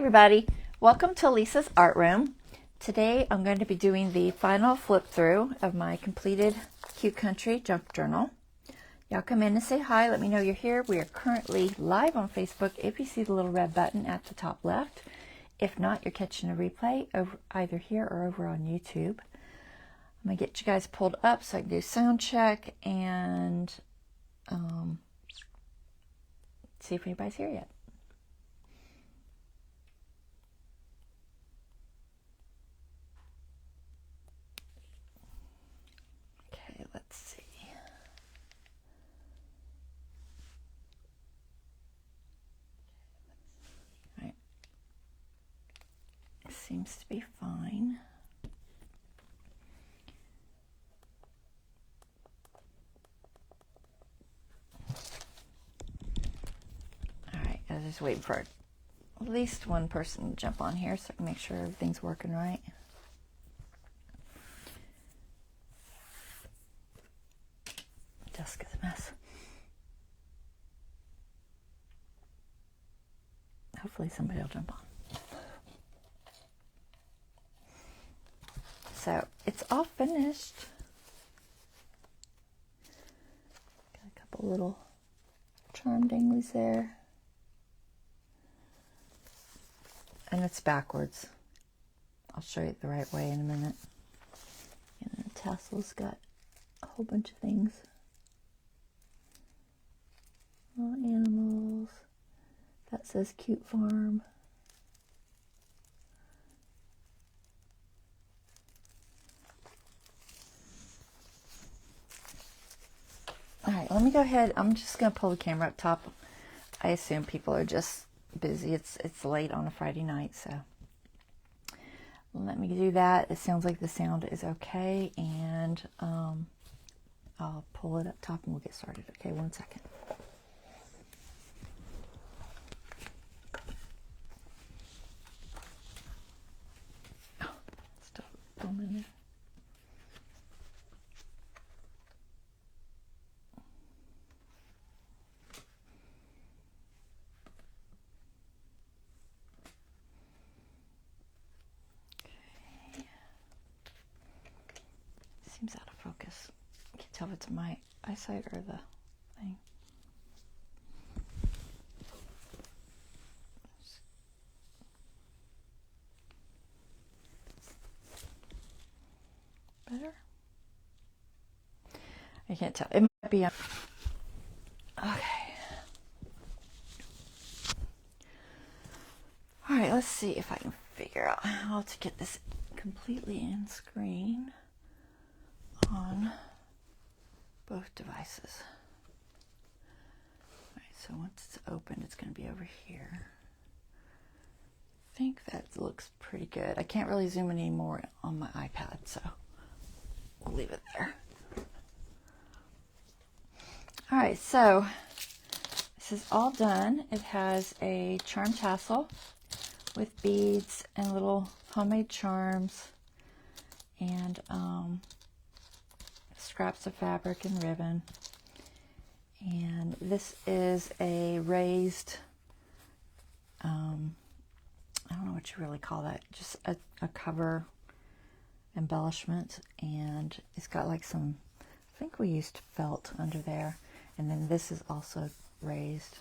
everybody, welcome to Lisa's Art Room. Today I'm going to be doing the final flip through of my completed Cute Country junk journal. Y'all come in and say hi, let me know you're here. We are currently live on Facebook if you see the little red button at the top left. If not, you're catching a replay over either here or over on YouTube. I'm going to get you guys pulled up so I can do sound check and see if anybody's here yet. Okay, let's see. All right. Seems to be fine. I was just waiting for at least one person to jump on here so I can make sure everything's working right. Desk is a mess. Hopefully somebody will jump on. So it's all finished. Got a couple little charm danglies there. And it's backwards. I'll show you it the right way in a minute. And the tassel's got a whole bunch of things. Little animals. That says Cute Farm. Alright, let me go ahead. I'm just going to pull the camera up top. I assume people are just busy. It's late on a Friday night, so let me do that. It sounds like the sound is okay, and I'll pull it up top and we'll get started. Okay, 1 second. Oh, still filming there. Seems out of focus. I can't tell if it's my eyesight or the thing. Better? I can't tell. It might be. Okay. All right, let's see if I can figure out how to get this completely in screen on both devices. All right, so once it's open, it's going to be over here. I think that looks pretty good. I can't really zoom in anymore on my iPad, so we'll leave it there. All right, so this is all done. It has a charm tassel with beads and little homemade charms and scraps of fabric and ribbon. And this is a raised, I don't know what you really call that, just a cover embellishment. And it's got like some, I think we used felt under there. And then this is also raised.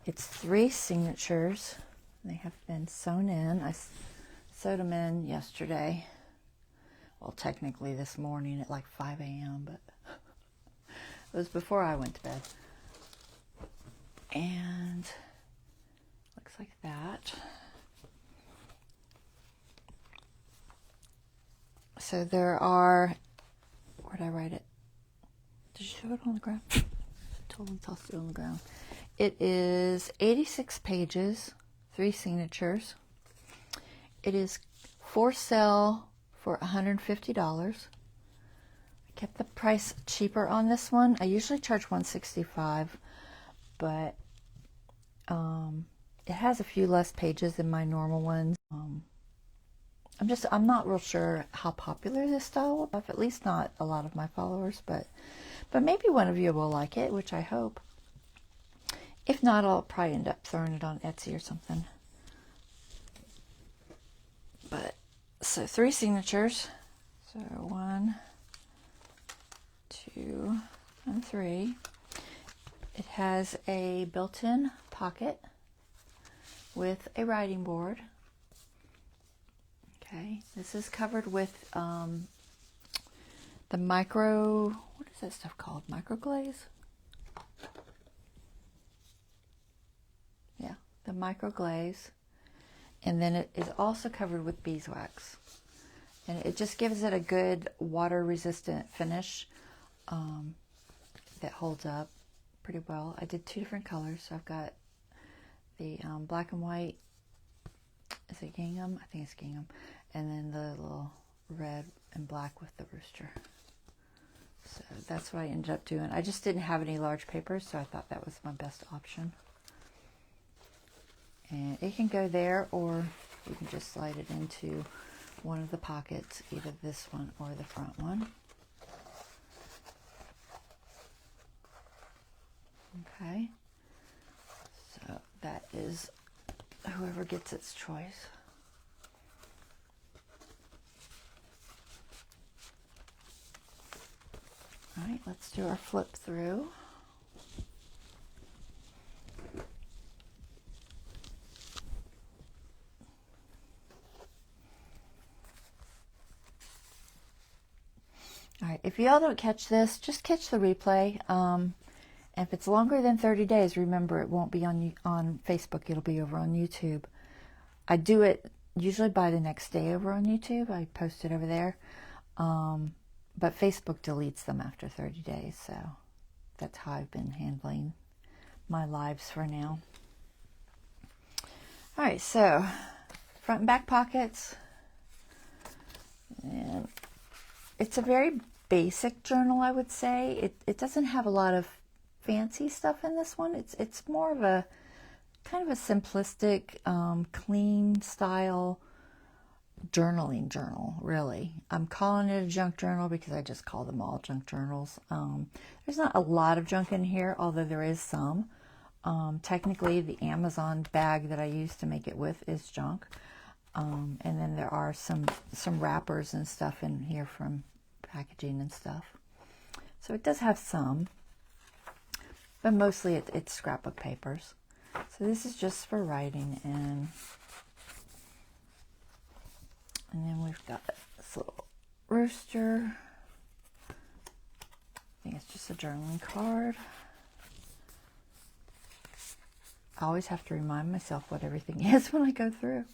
It's 3 signatures. They have been sewn in. I sewed them in yesterday. Well, technically this morning at like 5 a.m., but it was before I went to bed. And looks like that. So there are, where did I write it? Did you show it on the ground? I totally tossed it on the ground. It is 86 pages, 3 signatures. It is for sale for $150. I kept the price cheaper on this one. I usually charge $165, but it has a few less pages than my normal ones. I'm not real sure how popular this style will be, at least not a lot of my followers, but maybe one of you will like it, which I hope. If not, I'll probably end up throwing it on Etsy or something. But, so 3 signatures. So 1, 2, and 3. It has a built-in pocket with a writing board. Okay, this is covered with the micro, what is that stuff called? Microglaze? Yeah, the microglaze. And then it is also covered with beeswax. And it just gives it a good water-resistant finish that holds up pretty well. I did 2 different colors. So I've got the black and white, is it gingham? I think it's gingham. And then the little red and black with the rooster. So that's what I ended up doing. I just didn't have any large papers, so I thought that was my best option. And it can go there, or you can just slide it into one of the pockets, either this one or the front one. Okay, so that is whoever gets its choice. All right, let's do our flip through. All right, if y'all don't catch this, just catch the replay. If it's longer than 30 days, remember it won't be on Facebook. It'll be over on YouTube. I do it usually by the next day over on YouTube. I post it over there. But Facebook deletes them after 30 days, so that's how I've been handling my lives for now. All right, so front and back pockets. And it's a very basic journal, I would say. It doesn't have a lot of fancy stuff in this one. It's more of a kind of a simplistic, clean style journaling journal, really. I'm calling it a junk journal because I just call them all junk journals. There's not a lot of junk in here, although there is some. Technically, the Amazon bag that I used to make it with is junk. And then there are some wrappers and stuff in here from packaging and stuff. So it does have some, but mostly it's scrapbook papers. So this is just for writing, and then we've got this little rooster. I think it's just a journaling card. I always have to remind myself what everything is when I go through,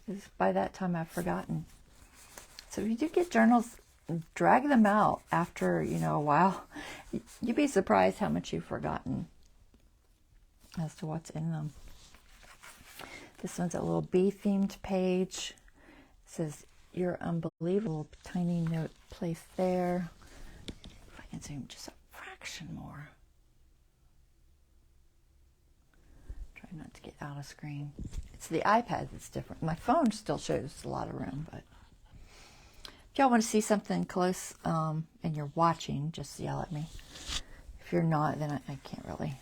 because by that time I've forgotten. So if you do get journals, drag them out after, a while. You'd be surprised how much you've forgotten as to what's in them. This one's a little bee-themed page. It says, "You're unbelievable." Tiny note placed there. If I can zoom just a fraction more. Try not to get out of screen. It's the iPad that's different. My phone still shows a lot of room, but if y'all want to see something close and you're watching, just yell at me. If you're not, then I can't really.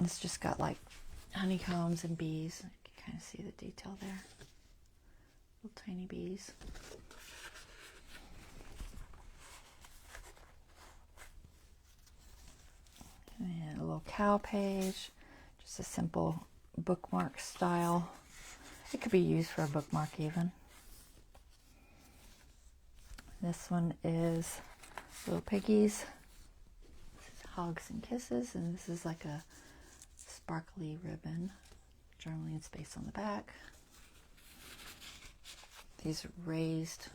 It's just got like honeycombs and bees. You can kind of see the detail there. Little tiny bees. And a little cow page. Just a simple bookmark style. It could be used for a bookmark even. This one is Little Piggies. This is Hugs and Kisses, and this is like a sparkly ribbon. Journaling space on the back. These raised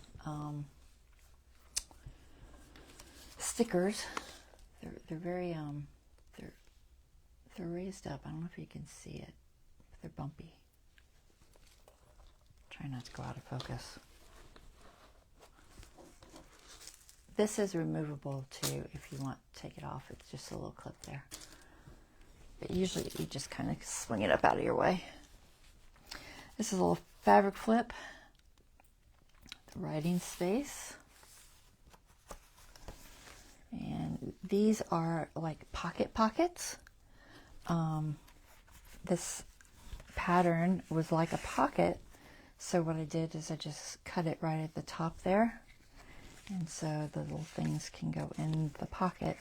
stickers. They're very they're raised up. I don't know if you can see it. They're bumpy. Try not to go out of focus. This is removable too if you want to take it off. It's just a little clip there. But usually you just kind of swing it up out of your way. This is a little fabric flip. The writing space. And these are like pockets. This pattern was like a pocket, so what I did is I just cut it right at the top there, and so the little things can go in the pocket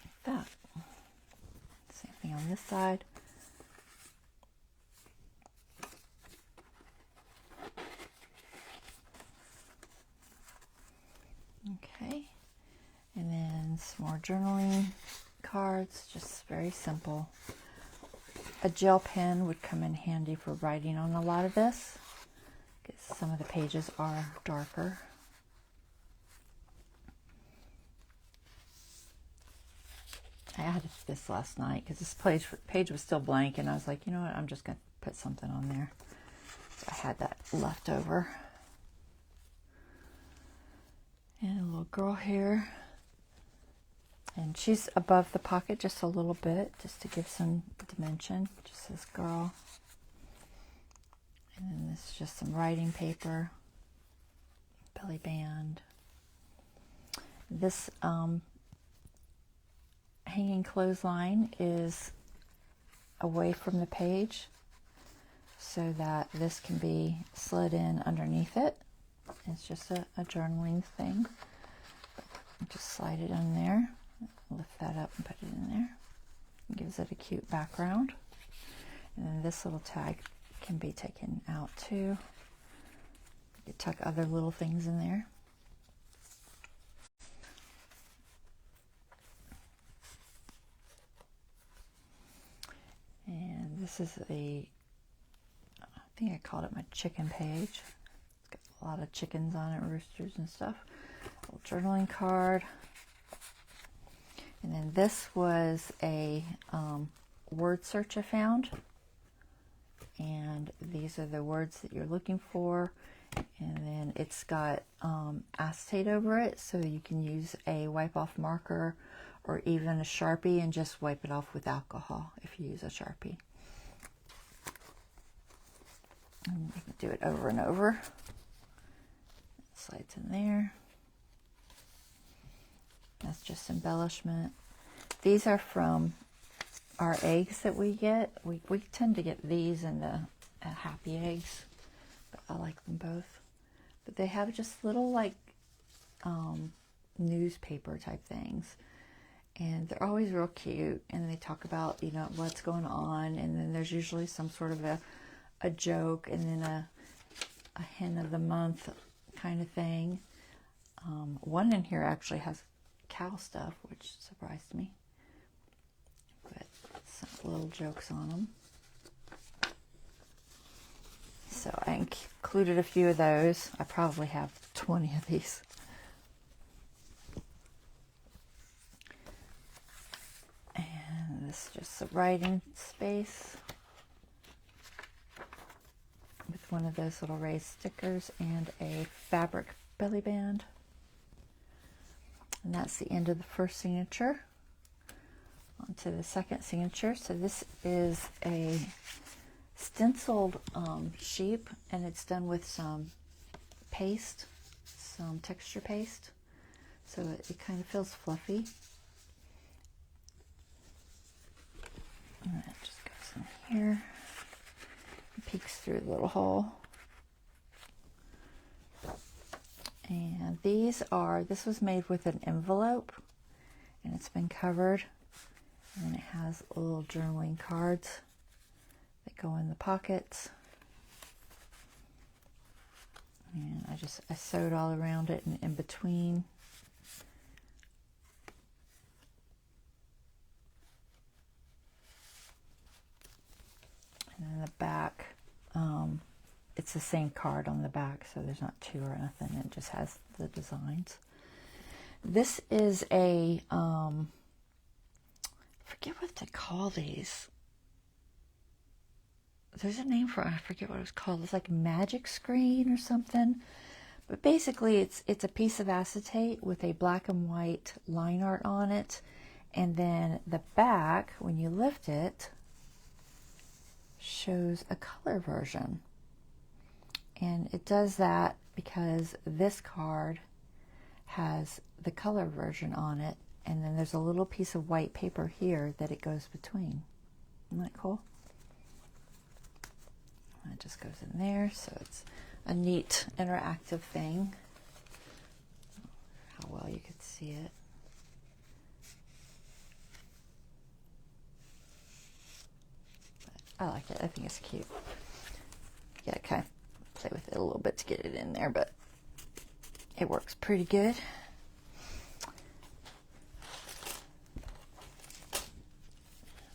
like that. Same thing on this side. Okay, and then some more journaling cards, just very simple. A gel pen would come in handy for writing on a lot of this, because some of the pages are darker. I added this last night because this page was still blank, and I was like, you know what, I'm just going to put something on there. So I had that left over. And a little girl here. And she's above the pocket just a little bit, just to give some dimension. Just this girl. And then this is just some writing paper. Belly band. This hanging clothesline is away from the page, so that this can be slid in underneath it. It's just a journaling thing. Just slide it in there, lift that up and put it in there. It gives it a cute background. And then this little tag can be taken out too. You tuck other little things in there. And this is I think I called it my chicken page. It's got a lot of chickens on it, roosters and stuff. A little journaling card. And then this was a word search I found. And these are the words that you're looking for. And then it's got acetate over it, so you can use a wipe off marker or even a Sharpie and just wipe it off with alcohol if you use a Sharpie. And you can do it over and over. Slides in there. That's just embellishment. These are from our eggs that we get. We tend to get these and the happy eggs, but I like them both. But they have just little like newspaper type things, and they're always real cute, and they talk about, you know, what's going on, and then there's usually some sort of a joke, and then a hint of the month kind of thing. One in here actually has cow stuff, which surprised me, but some little jokes on them. So I included a few of those. I probably have 20 of these. And this is just a writing space with one of those little raised stickers and a fabric belly band. And that's the end of the first signature. On to the second signature. So this is a stenciled sheep, and it's done with some paste, some texture paste, so it kind of feels fluffy. And it just goes in here, peeks through the little hole. And this was made with an envelope, and it's been covered, and it has little journaling cards that go in the pockets. And I sewed all around it and in between. And then the back, it's the same card on the back, so there's not two or nothing. It just has the designs. This is a, I forget what to call these. There's a name for it. I forget what it was called. It's like magic screen or something. But basically, it's a piece of acetate with a black and white line art on it. And then the back, when you lift it, shows a color version. And it does that because this card has the color version on it, and then there's a little piece of white paper here that it goes between. Isn't that cool? And it just goes in there, so it's a neat interactive thing. How well you could see it. But I like it. I think it's cute. Yeah, kind of play with it a little bit to get it in there, but it works pretty good.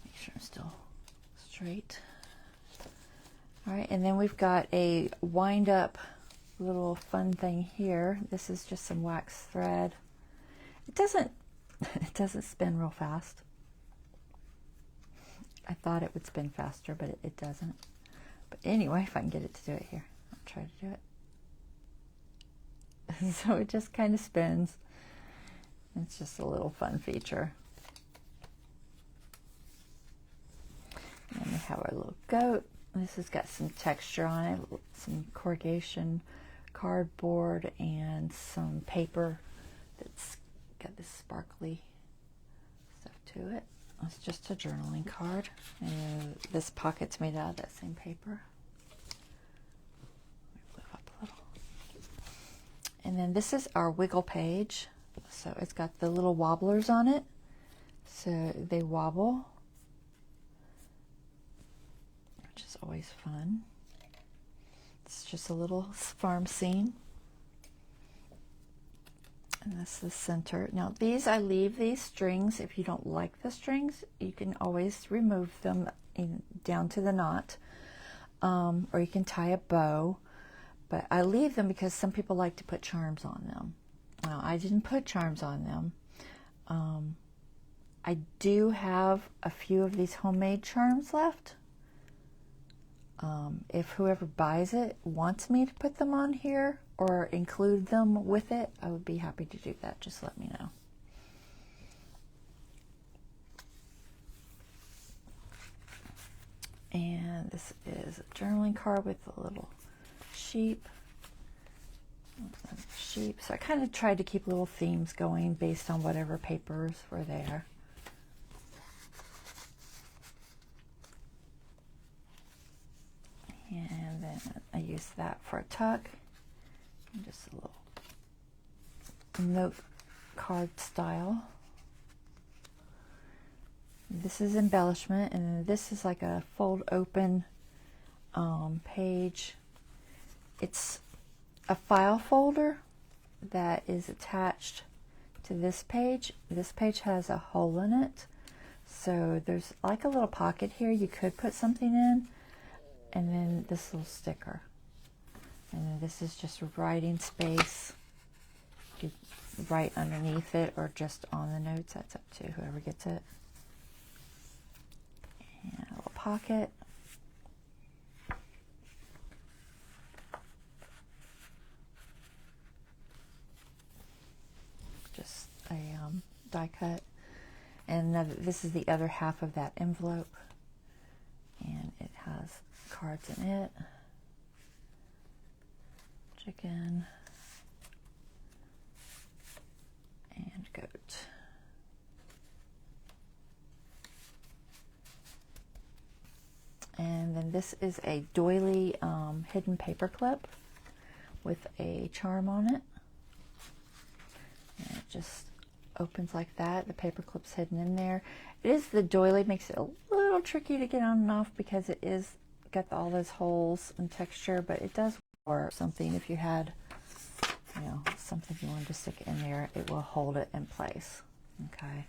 Make sure I'm still straight. All right, and then we've got a wind up little fun thing here. This is just some wax thread. It doesn't spin real fast. I thought it would spin faster, but it doesn't. But anyway, if I can get it to do it here, I'll try to do it. So it just kind of spins. It's just a little fun feature. And then we have our little goat. This has got some texture on it, some corrugation cardboard and some paper that's got this sparkly stuff to it. It's just a journaling card, and this pocket's made out of that same paper. Move up a little. And then this is our wiggle page. So it's got the little wobblers on it, so they wobble, which is always fun. It's just a little farm scene. And this is the center. Now these, I leave these strings. If you don't like the strings, you can always remove them down to the knot, or you can tie a bow. But I leave them because some people like to put charms on them. Now, I didn't put charms on them. I do have a few of these homemade charms left. If whoever buys it wants me to put them on here or include them with it, I would be happy to do that. Just let me know. And this is a journaling card with a little sheep. So I kind of tried to keep little themes going based on whatever papers were there. And then I use that for a tuck. And just a little note card style. This is embellishment, and this is like a fold open page. It's a file folder that is attached to this page. This page has a hole in it, so there's like a little pocket here you could put something in, and then this little sticker, and then this is just writing space. You could write underneath it or just on the notes. That's up to whoever gets it. And a little pocket. Just a die cut. And this is the other half of that envelope. And it has cards in it. Chicken. And goat. And then this is a doily hidden paper clip with a charm on it. And it just opens like that. The paper clip's hidden in there. It is the doily, makes it a little tricky to get on and off because it is got all those holes and texture, but it does work. Something if you had, you know, something you wanted to stick in there, it will hold it in place. Okay.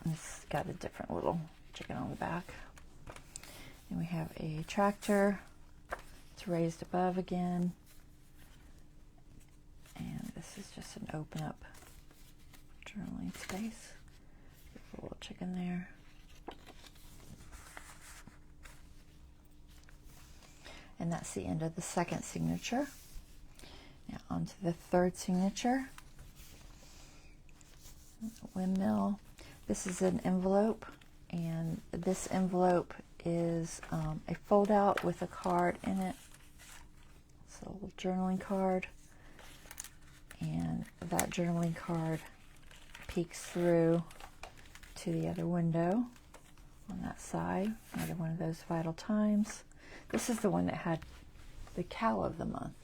It's got a different little chicken on the back. And we have a tractor. It's raised above again. And this is just an open up journaling space. There's a little chicken there. And that's the end of the second signature. Now on to the third signature. Windmill. This is an envelope, and this envelope is a fold out with a card in it. It's a little journaling card, and that journaling card peeks through to the other window on that side. Another one of those vital times. This is the one that had the cow of the month,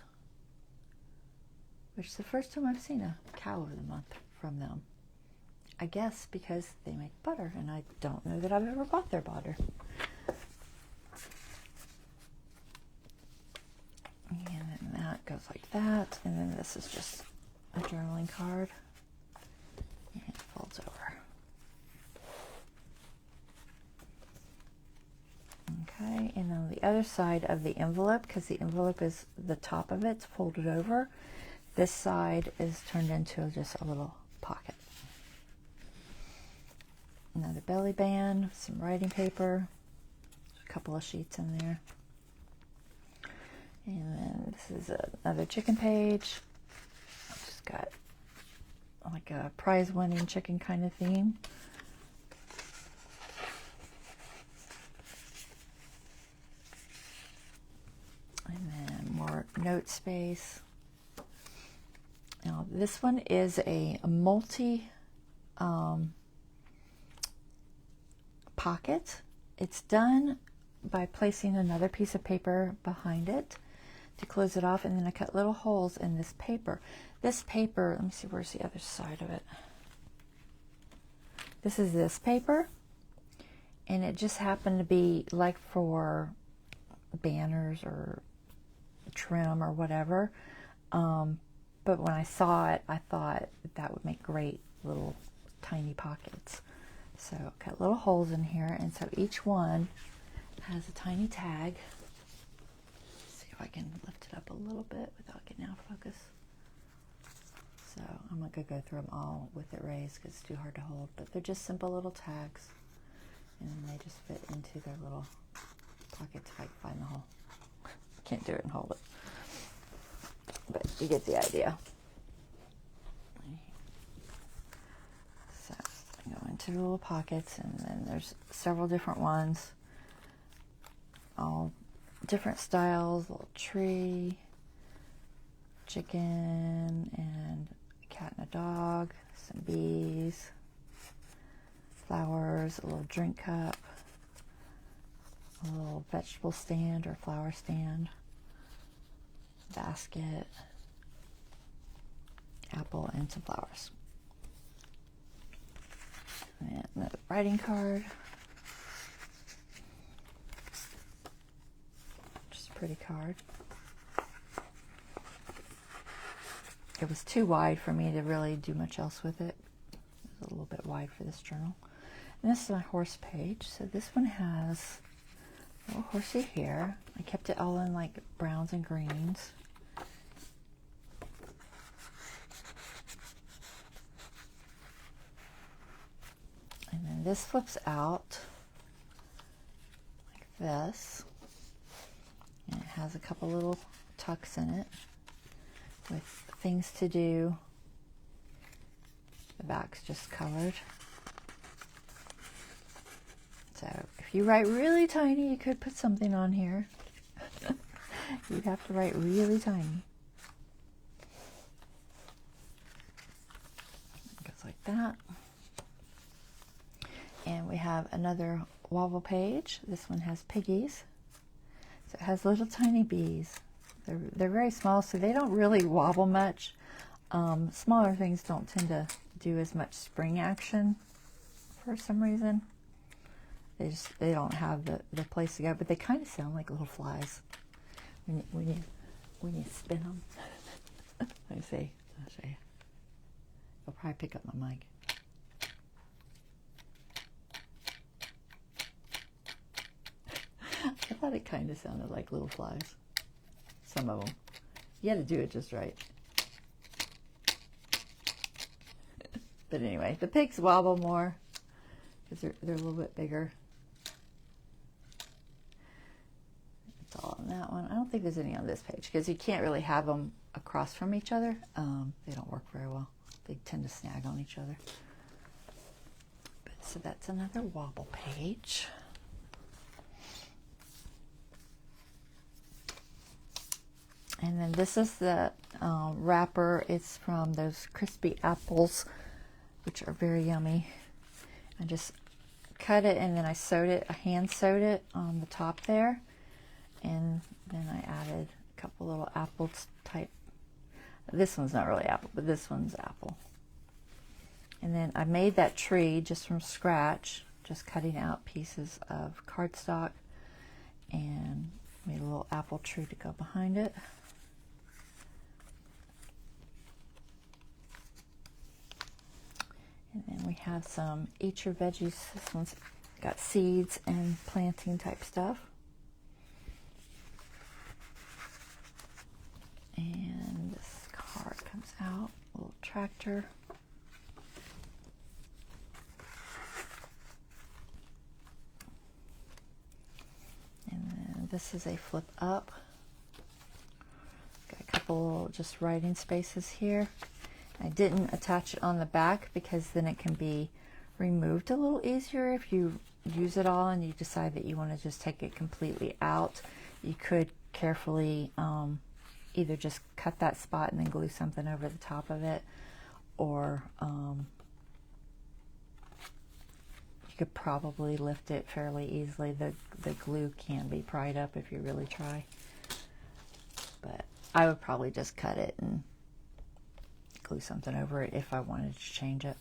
which is the first time I've seen a cow of the month from them. I guess because they make butter, and I don't know that I've ever bought their butter. And then that goes like that, and then this is just a journaling card, and it folds over. Okay, and on the other side of the envelope, because the envelope is the top of it's folded over, this side is turned into just a little pocket. Another belly band, some writing paper, a couple of sheets in there. And then this is another chicken page. I've just got like a prize-winning chicken kind of theme. And then more note space. Now this one is a multi pocket. It's done by placing another piece of paper behind it to close it off, and then I cut little holes in this paper. This paper, let me see, where's the other side of it? This is this paper, and it just happened to be like for banners or trim or whatever. But when I saw it, I thought that would make great little tiny pockets. So cut little holes in here, and so each one has a tiny tag. Let's see if I can lift it up a little bit without getting out of focus. So I'm not going to go through them all with it raised because it's too hard to hold, but they're just simple little tags, and they just fit into their little pockets if I can find the hole. Can't do it and hold it, but you get the idea. So I go into the little pockets, and then there's several different ones, all different styles, little tree, chicken, and a cat and a dog, some bees, flowers, a little drink cup, a little vegetable stand or flower stand, basket, apple, and some flowers. And another writing card. Just a pretty card. It was too wide for me to really do much else with it. It was a little bit wide for this journal. And this is my horse page. So this one has a little horsey here. I kept it all in like browns and greens. And then this flips out like this. And it has a couple little tucks in it with things to do. The back's just colored. So if you write really tiny, you could put something on here. You'd have to write really tiny. It goes like that. And we have another wobble page. This one has piggies. So it has little tiny bees. They're very small, so they don't really wobble much. Smaller things don't tend to do as much spring action for some reason. They don't have the place to go, but they kind of sound like little flies when you spin them. Let me see. I'll show you. I'll probably pick up my mic. I thought it kind of sounded like little flies. Some of them. You had to do it just right. But anyway, the pigs wobble more because they're a little bit bigger. That's all on that one. I don't think there's any on this page because you can't really have them across from each other. They don't work very well. They tend to snag on each other. But, so that's another wobble page. And then this is the wrapper. It's from those crispy apples, which are very yummy. I just cut it and then I sewed it, I hand sewed it on the top there. And then I added a couple little apple type. This one's not really apple, but this one's apple. And then I made that tree just from scratch, just cutting out pieces of cardstock and made a little apple tree to go behind it. And then we have some Eat Your Veggies. This one's got seeds and planting type stuff. And this card comes out, a little tractor. And then this is a flip up. Got a couple just writing spaces here. I didn't attach it on the back because then it can be removed a little easier if you use it all and you decide that you want to just take it completely out. You could carefully either just cut that spot and then glue something over the top of it, or you could probably lift it fairly easily. The glue can be pried up if you really try, but I would probably just cut it and glue something over it if I wanted to change it.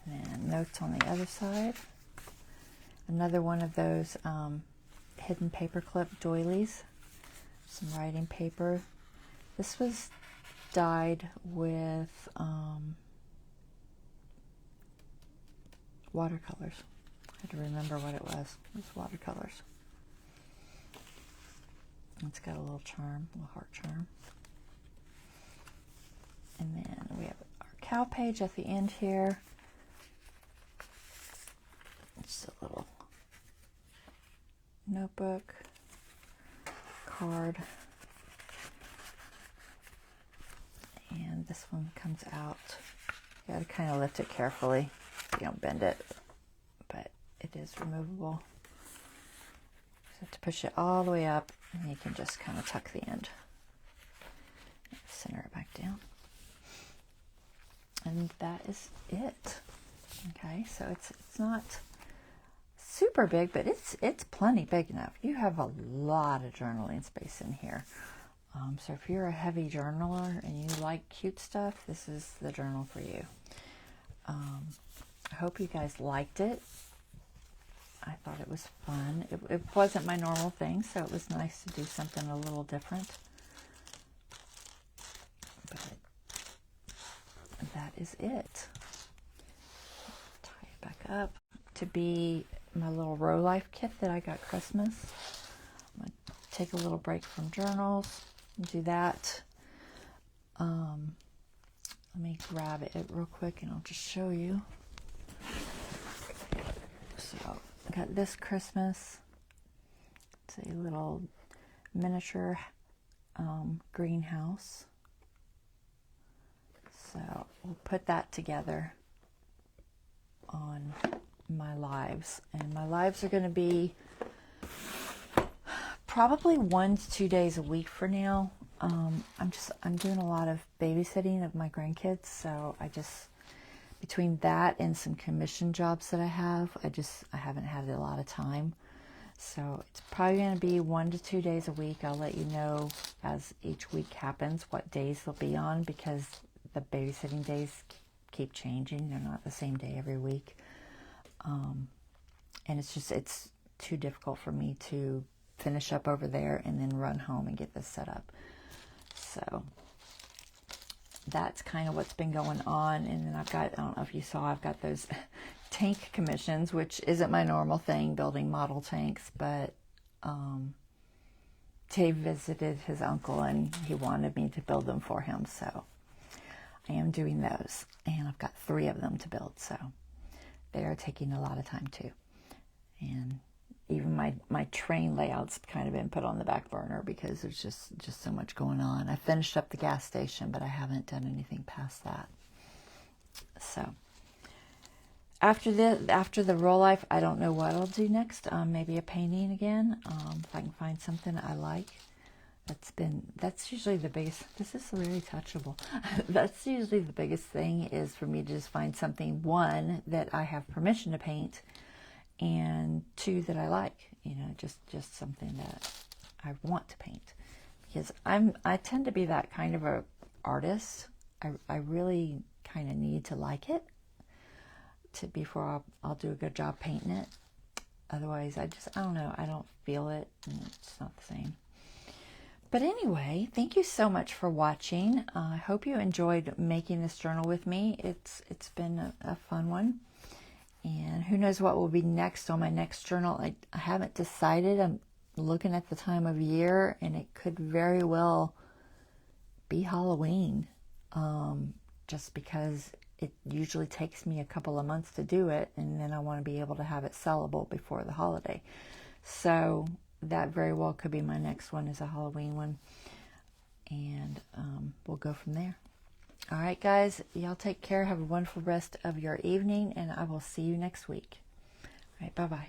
And notes on the other side. Another one of those hidden paperclip doilies. Some writing paper. This was dyed with watercolors. I had to remember what it was. It was watercolors. It's got a little charm, a little heart charm. And then we have our cow page at the end here. It's a little notebook, card, and this one comes out. You gotta kind of lift it carefully so you don't bend it, but it is removable. You have to push it all the way up, and you can just kind of tuck the end. Center it back down. And that is it. Okay, so it's not super big, but it's plenty big enough. You have a lot of journaling space in here. So if you're a heavy journaler and you like cute stuff, this is the journal for you. I hope you guys liked it. I thought it was fun. It wasn't my normal thing, so it was nice to do something a little different. But that is it. Tie it back up. To be my little row life kit that I got Christmas. I'm going to take a little break from journals and do that. Let me grab it real quick and I'll just show you. So I got this Christmas. It's a little miniature greenhouse. So we'll put that together on my lives, and my lives are going to be probably 1 to 2 days a week for now. I'm doing a lot of babysitting of my grandkids, so between that and some commission jobs that I have, I haven't had a lot of time. So it's probably going to be 1 to 2 days a week. I'll let you know as each week happens what days they'll be on, because the babysitting days keep changing. They're not the same day every week. And it's too difficult for me to finish up over there and then run home and get this set up. So that's kind of what's been going on. And then I don't know if you saw, I've got those tank commissions, which isn't my normal thing, building model tanks, but Dave visited his uncle and he wanted me to build them for him. So I am doing those, and I've got 3 of them to build. So they are taking a lot of time too. And even my train layout's kind of been put on the back burner because there's just so much going on. I finished up the gas station, but I haven't done anything past that. So after the roll life, I don't know what I'll do next. Maybe a painting again, if I can find something I like. That's usually the biggest. This is really touchable. That's usually the biggest thing, is for me to just find something, one, that I have permission to paint, and two, that I like. You know, just something that I want to paint, because I tend to be that kind of a artist. I really kind of need to like it before I'll do a good job painting it. Otherwise, I don't know. I don't feel it, and it's not the same. But anyway, thank you so much for watching. I hope you enjoyed making this journal with me. It's been a fun one. And who knows what will be next on my next journal. I haven't decided. I'm looking at the time of year, and it could very well be Halloween. Just because it usually takes me a couple of months to do it, and then I want to be able to have it sellable before the holiday. So that very well could be my next one, is a Halloween one. And we'll go from there. All right, guys, y'all take care. Have a wonderful rest of your evening, and I will see you next week. All right, bye-bye.